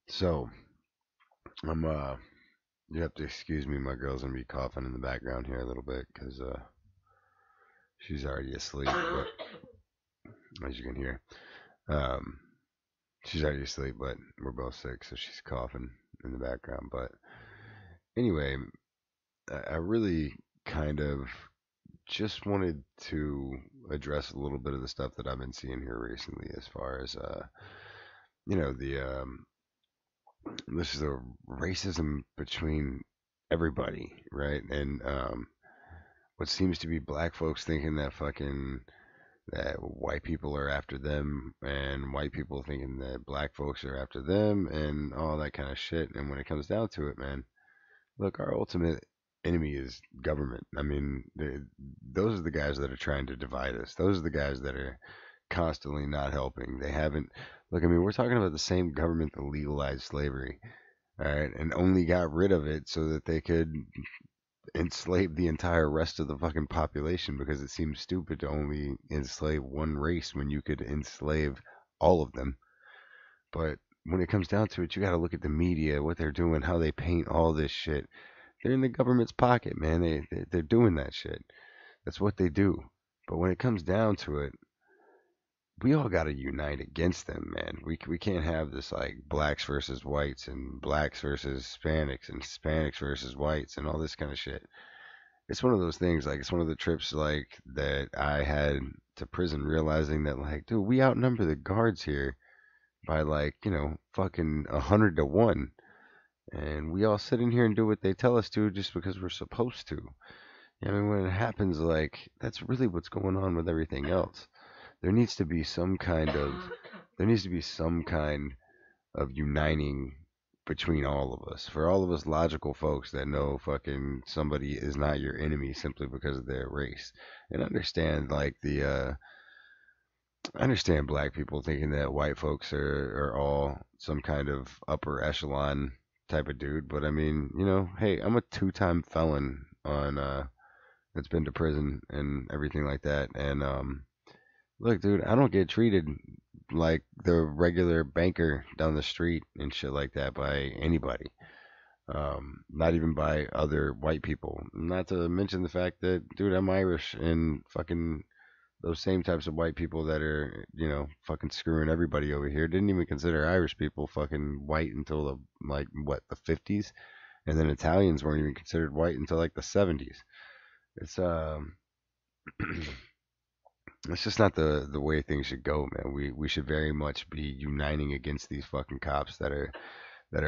So, you have to excuse me. My girl's gonna be coughing in the background here a little bit because she's already asleep. But as you can hear, um, she's already asleep. But we're both sick, so she's coughing in the background. But anyway, I really kind of just wanted to address a little bit of the stuff that I've been seeing here recently, as far as the this is the racism between everybody, right? And what seems to be black folks thinking that fucking that white people are after them, and white people thinking that black folks are after them, and all that kind of shit. And when it comes down to it, man, look, our ultimate enemy is government. I mean, those are the guys that are trying to divide us. Those are the guys that are constantly not helping. They haven't. Look, I mean, we're talking about the same government that legalized slavery, all right, and only got rid of it so that they could enslave the entire rest of the fucking population, because it seems stupid to only enslave one race when you could enslave all of them. But when it comes down to it, you got to look at the media, what they're doing, how they paint all this shit. They're in the government's pocket, man. They're doing that shit. That's what they do. But when it comes down to it, we all got to unite against them, man. We can't have this like blacks versus whites and blacks versus Hispanics and Hispanics versus whites and all this kind of shit. It's one of those things, like it's one of the trips like that I had to prison, realizing that, like, dude, we outnumber the guards here by, like, fucking 100 to 1, and we all sit in here and do what they tell us to just because we're supposed to. I mean, when it happens, like, that's really what's going on with everything else. There needs to be some kind of there needs to be some kind of uniting between all of us. For all of us logical folks that know fucking somebody is not your enemy simply because of their race. And understand, like, I understand black people thinking that white folks are all some kind of upper echelon type of dude, but I mean, hey, I'm a two-time felon on that's been to prison and everything like that. And look, dude, I don't get treated like the regular banker down the street and shit like that by anybody. Not even by other white people. Not to mention the fact that, dude, I'm Irish, and fucking those same types of white people that are, fucking screwing everybody over here didn't even consider Irish people fucking white until the, like, what, the 50s? And then Italians weren't even considered white until like the 70s. It's it's just not the way things should go, man. We should very much be uniting against these fucking cops that are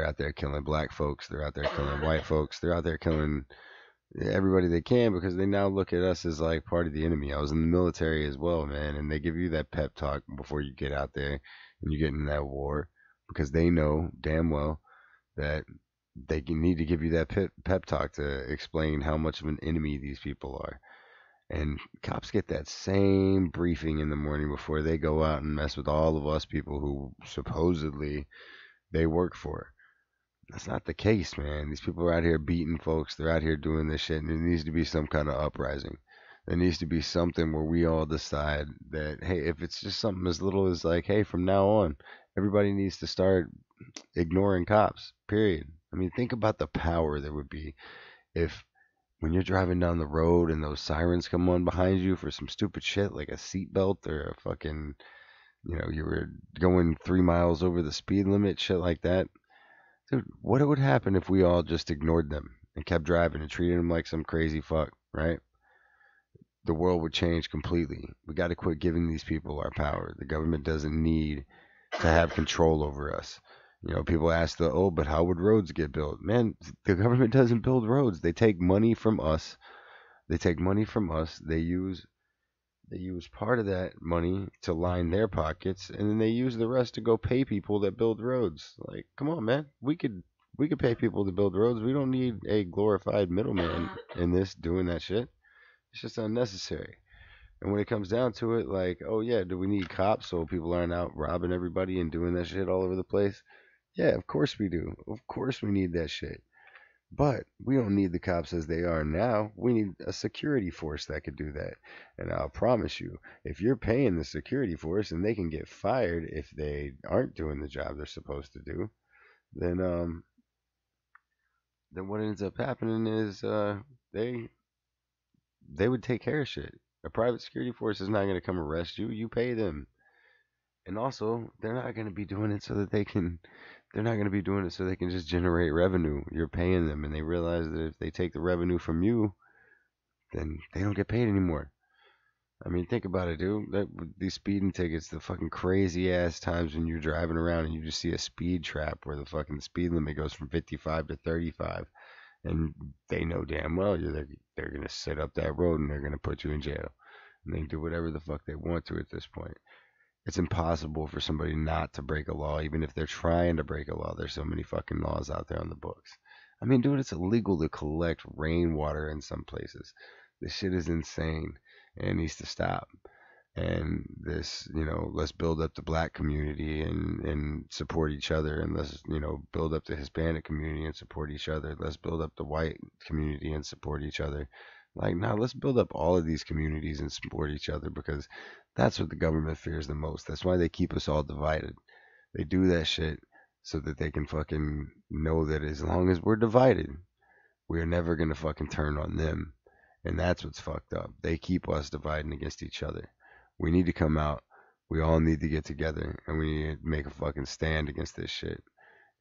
out there killing black folks. They're out there killing white folks. They're out there killing everybody they can, because they now look at us as like part of the enemy. I was in the military as well, man, and they give you that pep talk before you get out there and you get in that war, because they know damn well that they need to give you that pep talk to explain how much of an enemy these people are. And cops get that same briefing in the morning before they go out and mess with all of us people who supposedly they work for. That's not the case, man. These people are out here beating folks. They're out here doing this shit, and there needs to be some kind of uprising. There needs to be something where we all decide that, hey, if it's just something as little as like, hey, from now on, everybody needs to start ignoring cops, period. I mean, think about the power there would be if, when you're driving down the road and those sirens come on behind you for some stupid shit like a seatbelt or a fucking, you were going 3 miles over the speed limit, shit like that. Dude, what would happen if we all just ignored them and kept driving and treated them like some crazy fuck, right? The world would change completely. We got to quit giving these people our power. The government doesn't need to have control over us. People ask but how would roads get built? Man, the government doesn't build roads. They take money from us. They take money from us. They use part of that money to line their pockets, and then they use the rest to go pay people that build roads. Like, come on, man. We could pay people to build roads. We don't need a glorified middleman in this doing that shit. It's just unnecessary. And when it comes down to it, like, oh yeah, do we need cops so people aren't out robbing everybody and doing that shit all over the place? Yeah, of course we do. Of course we need that shit. But we don't need the cops as they are now. We need a security force that could do that. And I'll promise you, if you're paying the security force and they can get fired if they aren't doing the job they're supposed to do, then what ends up happening is they they would take care of shit. A private security force is not going to come arrest you. You pay them. And also, they're not going to be doing it so that they can they're not going to be doing it so they can just generate revenue. You're paying them and they realize that if they take the revenue from you, then they don't get paid anymore. I mean, think about it, dude. These speeding tickets, the fucking crazy ass times when you're driving around and you just see a speed trap where the fucking speed limit goes from 55 to 35, and they know damn well they're gonna sit up that road and they're gonna put you in jail, and they can do whatever the fuck they want to at this point. It's impossible for somebody not to break a law, even if they're trying to break a law. There's so many fucking laws out there on the books. I mean, dude, it's illegal to collect rainwater in some places. This shit is insane, and it needs to stop. And this, let's build up the black community and support each other, and let's, build up the Hispanic community and support each other. Let's build up the white community and support each other. Like, now let's build up all of these communities and support each other, because that's what the government fears the most. That's why they keep us all divided. They do that shit so that they can fucking know that as long as we're divided, we're never gonna fucking turn on them. And that's what's fucked up. They keep us dividing against each other. We need to come out. We all need to get together and we need to make a fucking stand against this shit.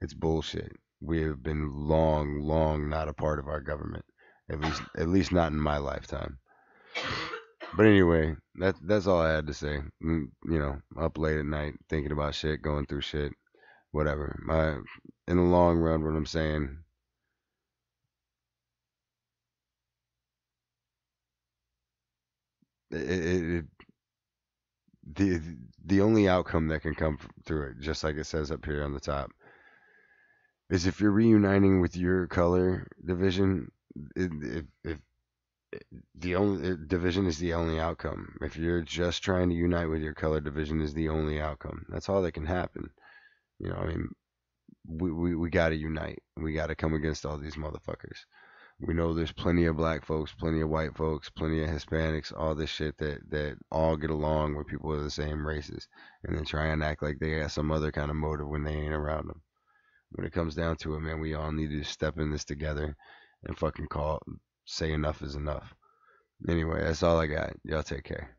It's bullshit. We have been long, long not a part of our government. At least not in my lifetime. But anyway, that's all I had to say. Up late at night thinking about shit, going through shit, whatever. In the long run, what I'm saying, it, the the only outcome that can come through it, just like it says up here on the top, is if you're reuniting with your color division. If the only division is the only outcome. If you're just trying to unite with your color division, is the only outcome. That's all that can happen. I mean, we got to unite. We got to come against all these motherfuckers. We know there's plenty of black folks, plenty of white folks, plenty of Hispanics, all this shit that all get along with people of the same races, and then try and act like they got some other kind of motive when they ain't around them. When it comes down to it, man, we all need to step in this together and fucking say enough is enough. Anyway, that's all I got. Y'all take care.